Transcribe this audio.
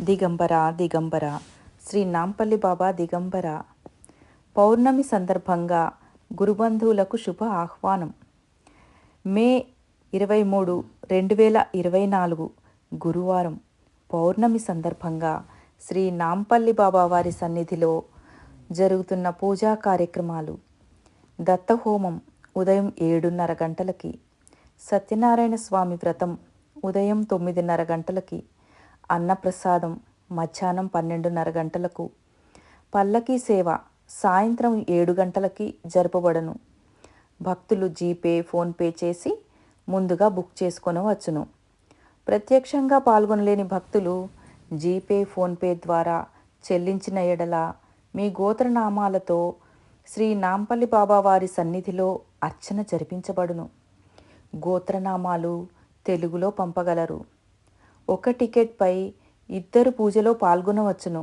దిగంబర దిగంబర శ్రీ నాంపల్లి బాబా దిగంబర పౌర్ణమి సందర్భంగా గురుబంధువులకు శుభ ఆహ్వానం. మే 23, 2024 గురువారం పౌర్ణమి సందర్భంగా శ్రీ నాంపల్లి బాబా వారి సన్నిధిలో జరుగుతున్న పూజా కార్యక్రమాలు. దత్తహోమం ఉదయం 7:30 గంటలకి, సత్యనారాయణ స్వామి వ్రతం ఉదయం 9:30 గంటలకి, అన్నప్రసాదం మధ్యాహ్నం 12:30 గంటలకు, పల్లకీ సేవ సాయంత్రం 7 గంటలకి జరపబడను. భక్తులు జీపే, ఫోన్పే చేసి ముందుగా బుక్ చేసుకొనవచ్చును. ప్రత్యక్షంగా పాల్గొనలేని భక్తులు జీపే, ఫోన్పే ద్వారా చెల్లించిన ఎడల మీ గోత్రనామాలతో శ్రీ నాంపల్లి బాబా వారి సన్నిధిలో అర్చన జరిపించబడును. గోత్రనామాలు తెలుగులో పంపగలరు. ఒక టికెట్పై 2 పూజలో పాల్గొనవచ్చును.